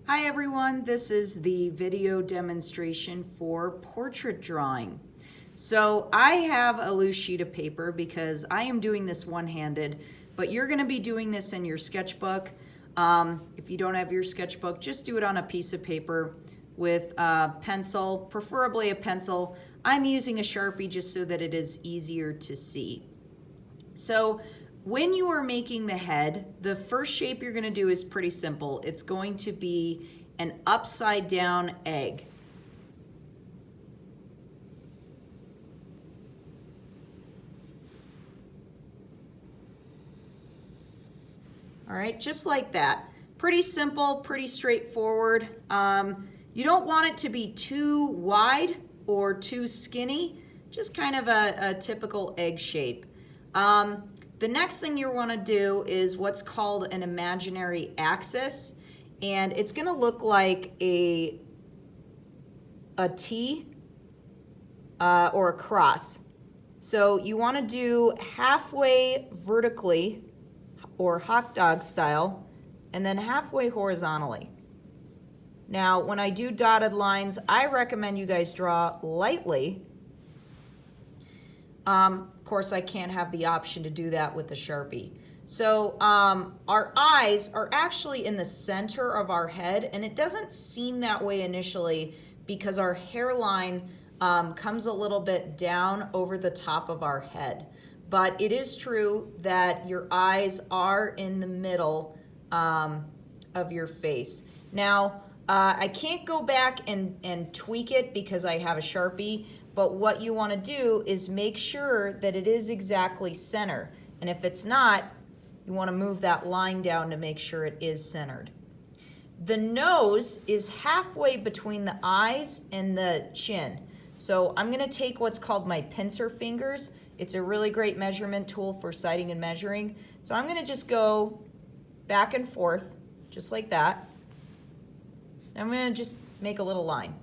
Hi everyone, this is the video demonstration for portrait drawing. So I have a loose sheet of paper because I am doing this one-handed, but you're going to be doing this in your sketchbook. If you don't have your sketchbook, just do it on a piece of paper with a pencil, preferably a pencil. I'm using a Sharpie just so that it is easier to see. So when you are making the head, the first shape you're going to do is pretty simple. It's going to be an upside down egg. All right, just like that. Pretty simple, pretty straightforward. You don't want it to be too wide or too skinny, just kind of a typical egg shape. The next thing you want to do is what's called an imaginary axis, and it's going to look like a T or a cross. So you want to do halfway vertically or hot dog style and then halfway horizontally. Now when I do dotted lines, I recommend you guys draw lightly. Of course, I can't have the option to do that with the Sharpie. So our eyes are actually in the center of our head, and it doesn't seem that way initially because our hairline comes a little bit down over the top of our head. But it is true that your eyes are in the middle of your face. Now, I can't go back and tweak it because I have a Sharpie, but what you want to do is make sure that it is exactly center. And if it's not, you want to move that line down to make sure it is centered. The nose is halfway between the eyes and the chin. So I'm going to take what's called my pincer fingers. It's a really great measurement tool for sighting and measuring. So I'm going to just go back and forth, just like that. I'm going to just make a little line.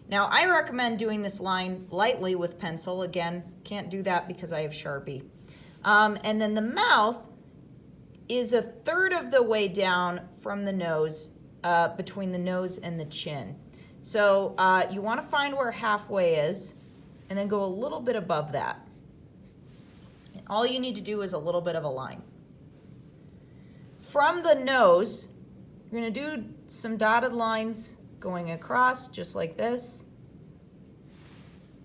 Now, I recommend doing this line lightly with pencil. Again, can't do that because I have Sharpie. And then the mouth is a third of the way down from the nose, between the nose and the chin. So you want to find where halfway is and then go a little bit above that. And all you need to do is a little bit of a line. From the nose, you're going to do some dotted lines going across just like this.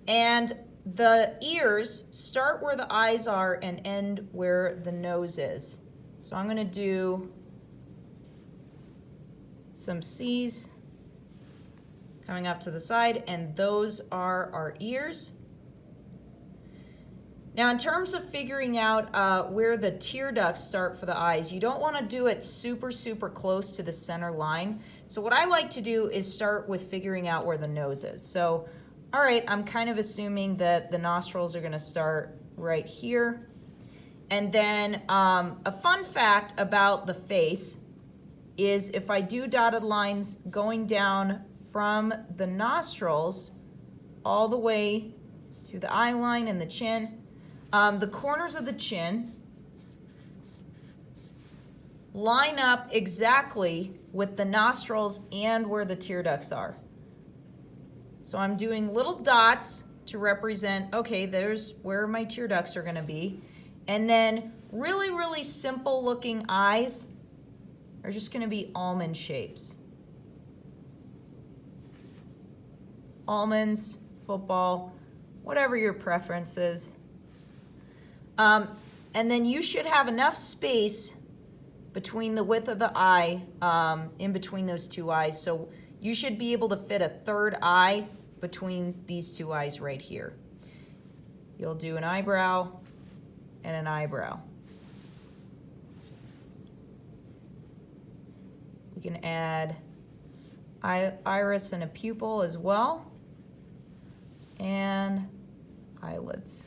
And the ears start where the eyes are and end where the nose is. So I'm going to do some C's coming off to the side, and those are our ears. Now in terms of figuring out where the tear ducts start for the eyes, you don't want to do it super close to the center line. So what I like to do is start with figuring out where the nose is. So, all right, I'm kind of assuming that the nostrils are going to start right here. And then a fun fact about the face is if I do dotted lines going down from the nostrils all the way to the eye line and the chin, the corners of the chin line up exactly with the nostrils and where the tear ducts are. So I'm doing little dots to represent, okay, there's where my tear ducts are going to be. And then really simple looking eyes are just going to be almond shapes. Almonds, football, whatever your preference is. And then you should have enough space between the width of the eye, in between those two eyes. So you should be able to fit a third eye between these two eyes right here. You'll do an eyebrow and an eyebrow. We can add iris and a pupil as well, and eyelids.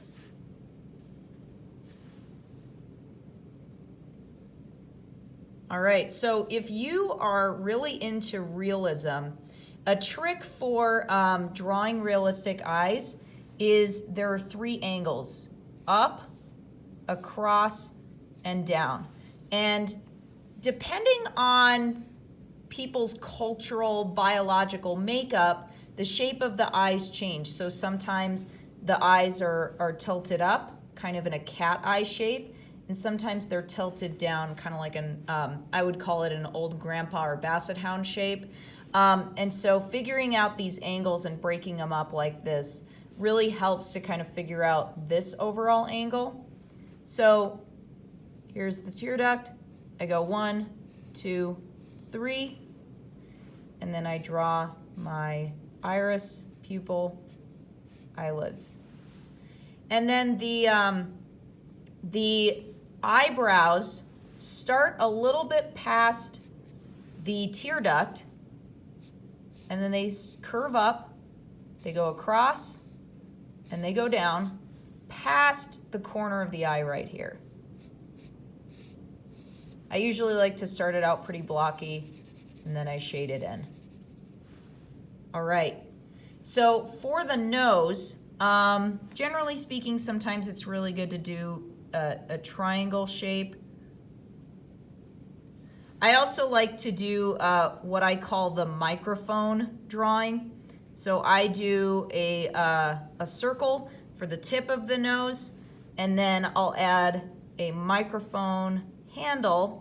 All right, so if you are really into realism, a trick for drawing realistic eyes is there are 3 angles: up, across, and down. And depending on people's cultural, biological makeup, the shape of the eyes change. So sometimes the eyes are tilted up, kind of in a cat eye shape, and sometimes they're tilted down, kind of like an, I would call it an old grandpa or basset hound shape. And so figuring out these angles and breaking them up like this really helps to kind of figure out this overall angle. So here's the tear duct. I go 1, 2, 3, and then I draw my iris, pupil, eyelids. And then the eyebrows start a little bit past the tear duct, and then they curve up, they go across, and they go down past the corner of the eye right here. I usually like to start it out pretty blocky, and then I shade it in. All right, so for the nose, generally speaking, sometimes it's really good to do a triangle shape. I also like to do what I call the microphone drawing. So I do a circle for the tip of the nose, and then I'll add a microphone handle.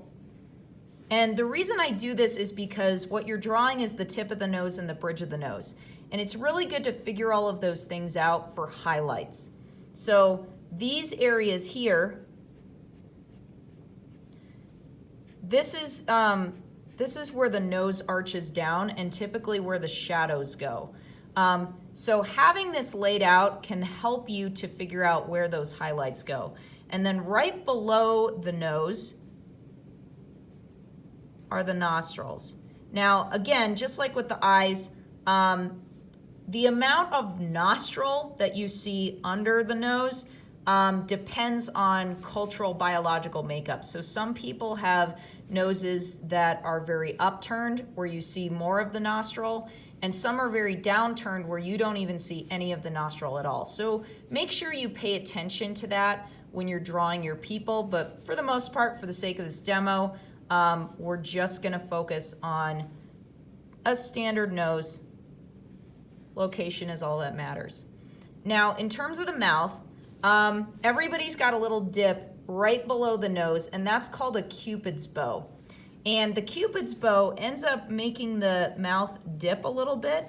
And the reason I do this is because what you're drawing is the tip of the nose and the bridge of the nose. And it's really good to figure all of those things out for highlights. So these areas here, this is where the nose arches down and typically where the shadows go. So having this laid out can help you to figure out where those highlights go. And then right below the nose are the nostrils. Now, again, just like with the eyes, the amount of nostril that you see under the nose depends on cultural biological makeup. So some people have noses that are very upturned where you see more of the nostril, and some are very downturned where you don't even see any of the nostril at all. So make sure you pay attention to that when you're drawing your people, but for the most part, for the sake of this demo, we're just gonna focus on a standard nose. Location is all that matters. Now, in terms of the mouth, everybody's got a little dip right below the nose, and that's called a Cupid's bow. And the Cupid's bow ends up making the mouth dip a little bit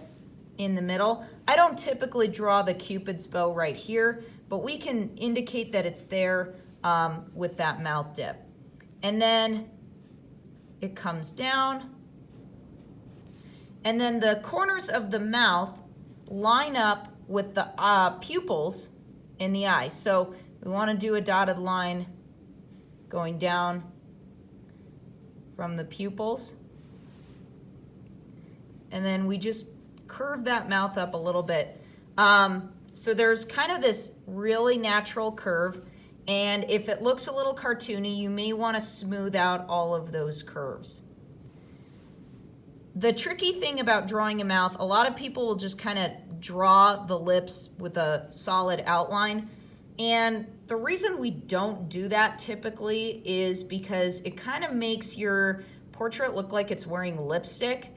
in the middle. I don't typically draw the Cupid's bow right here, but we can indicate that it's there with that mouth dip. And then it comes down, and then the corners of the mouth line up with the pupils in the eye. So we want to do a dotted line going down from the pupils, and then we just curve that mouth up a little bit. So there's kind of this really natural curve, and if it looks a little cartoony, you may want to smooth out all of those curves. The tricky thing about drawing a mouth, a lot of people will just kind of draw the lips with a solid outline. And the reason we don't do that typically is because it kind of makes your portrait look like it's wearing lipstick,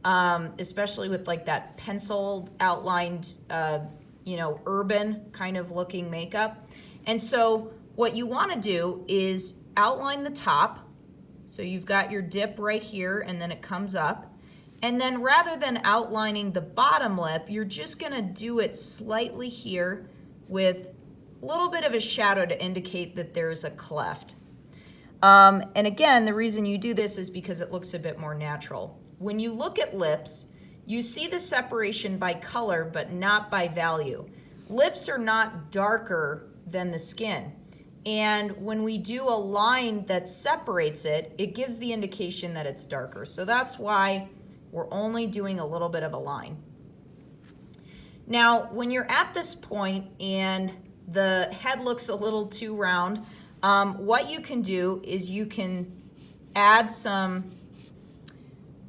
especially with like that pencil outlined, urban kind of looking makeup. And so what you want to do is outline the top. So you've got your dip right here, and then it comes up. And then rather than outlining the bottom lip, you're just gonna do it slightly here with a little bit of a shadow to indicate that there's a cleft. And again, the reason you do this is because it looks a bit more natural. When you look at lips, you see the separation by color, but not by value. Lips are not darker than the skin. And when we do a line that separates it, it gives the indication that it's darker. So that's why we're only doing a little bit of a line. Now, when you're at this point and the head looks a little too round, what you can do is you can add some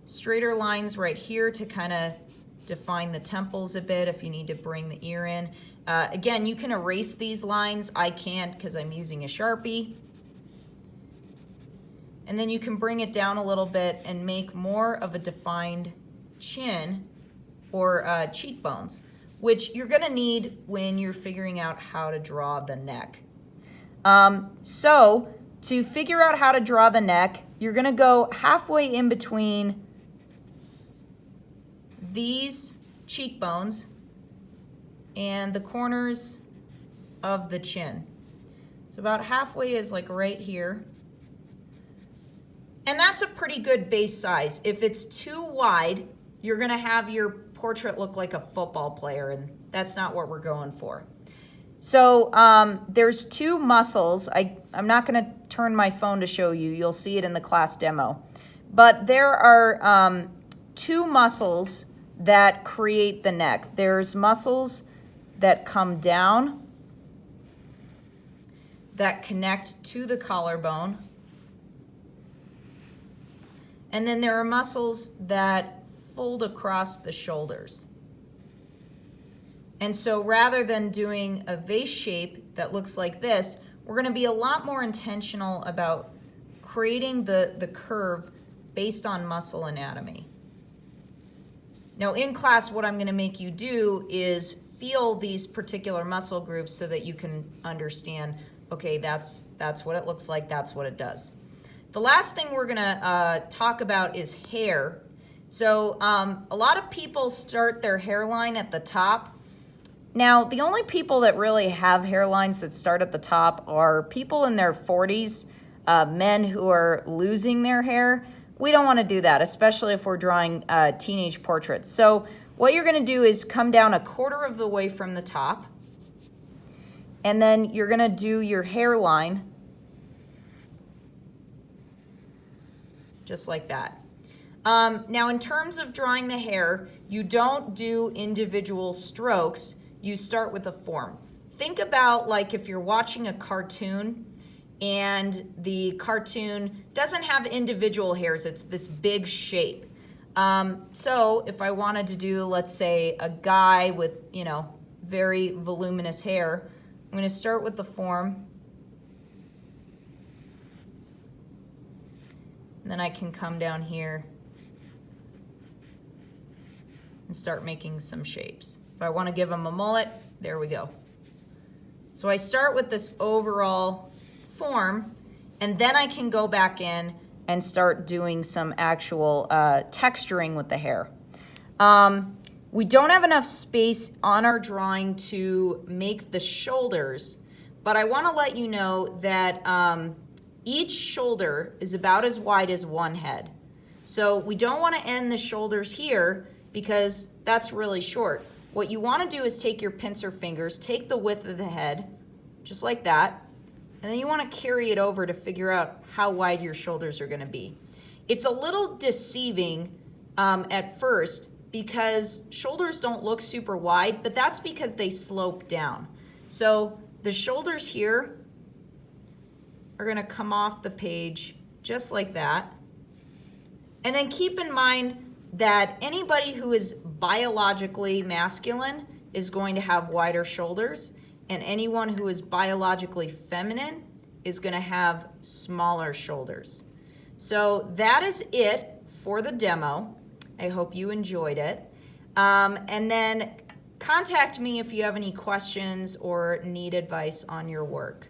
straighter lines right here to kind of define the temples a bit if you need to bring the ear in. Again, you can erase these lines. I can't because I'm using a Sharpie. And then you can bring it down a little bit and make more of a defined chin or cheekbones, which you're gonna need when you're figuring out how to draw the neck. So to figure out how to draw the neck, you're gonna go halfway in between these cheekbones and the corners of the chin. So about halfway is like right here. And that's a pretty good base size. If it's too wide, you're gonna have your portrait look like a football player, and that's not what we're going for. So there's two muscles. I'm not gonna turn my phone to show you. You'll see it in the class demo. But there are two muscles that create the neck. There's muscles that come down that connect to the collarbone. And then there are muscles that fold across the shoulders. And so rather than doing a vase shape that looks like this, we're gonna be a lot more intentional about creating the curve based on muscle anatomy. Now in class, what I'm gonna make you do is feel these particular muscle groups so that you can understand, okay, that's what it looks like, that's what it does. The last thing we're gonna talk about is hair. So a lot of people start their hairline at the top. Now, the only people that really have hairlines that start at the top are people in their 40s, men who are losing their hair. We don't wanna do that, especially if we're drawing teenage portraits. So what you're gonna do is come down a quarter of the way from the top, and then you're gonna do your hairline just like that. Now in terms of drawing the hair, you don't do individual strokes, you start with a form. Think about like if you're watching a cartoon and the cartoon doesn't have individual hairs, it's this big shape. So if I wanted to do, let's say, a guy with, you know, very voluminous hair, I'm gonna start with the form. And then I can come down here and start making some shapes. If I want to give him a mullet, there we go. So I start with this overall form, and then I can go back in and start doing some actual texturing with the hair. We don't have enough space on our drawing to make the shoulders, but I want to let you know that each shoulder is about as wide as one head. So we don't want to end the shoulders here because that's really short. What you want to do is take your pincer fingers, take the width of the head, just like that, and then you want to carry it over to figure out how wide your shoulders are going to be. It's a little deceiving at first because shoulders don't look super wide, but that's because they slope down. So the shoulders here are gonna come off the page just like that. And then keep in mind that anybody who is biologically masculine is going to have wider shoulders, and anyone who is biologically feminine is gonna have smaller shoulders. So that is it for the demo. I hope you enjoyed it. And then contact me if you have any questions or need advice on your work.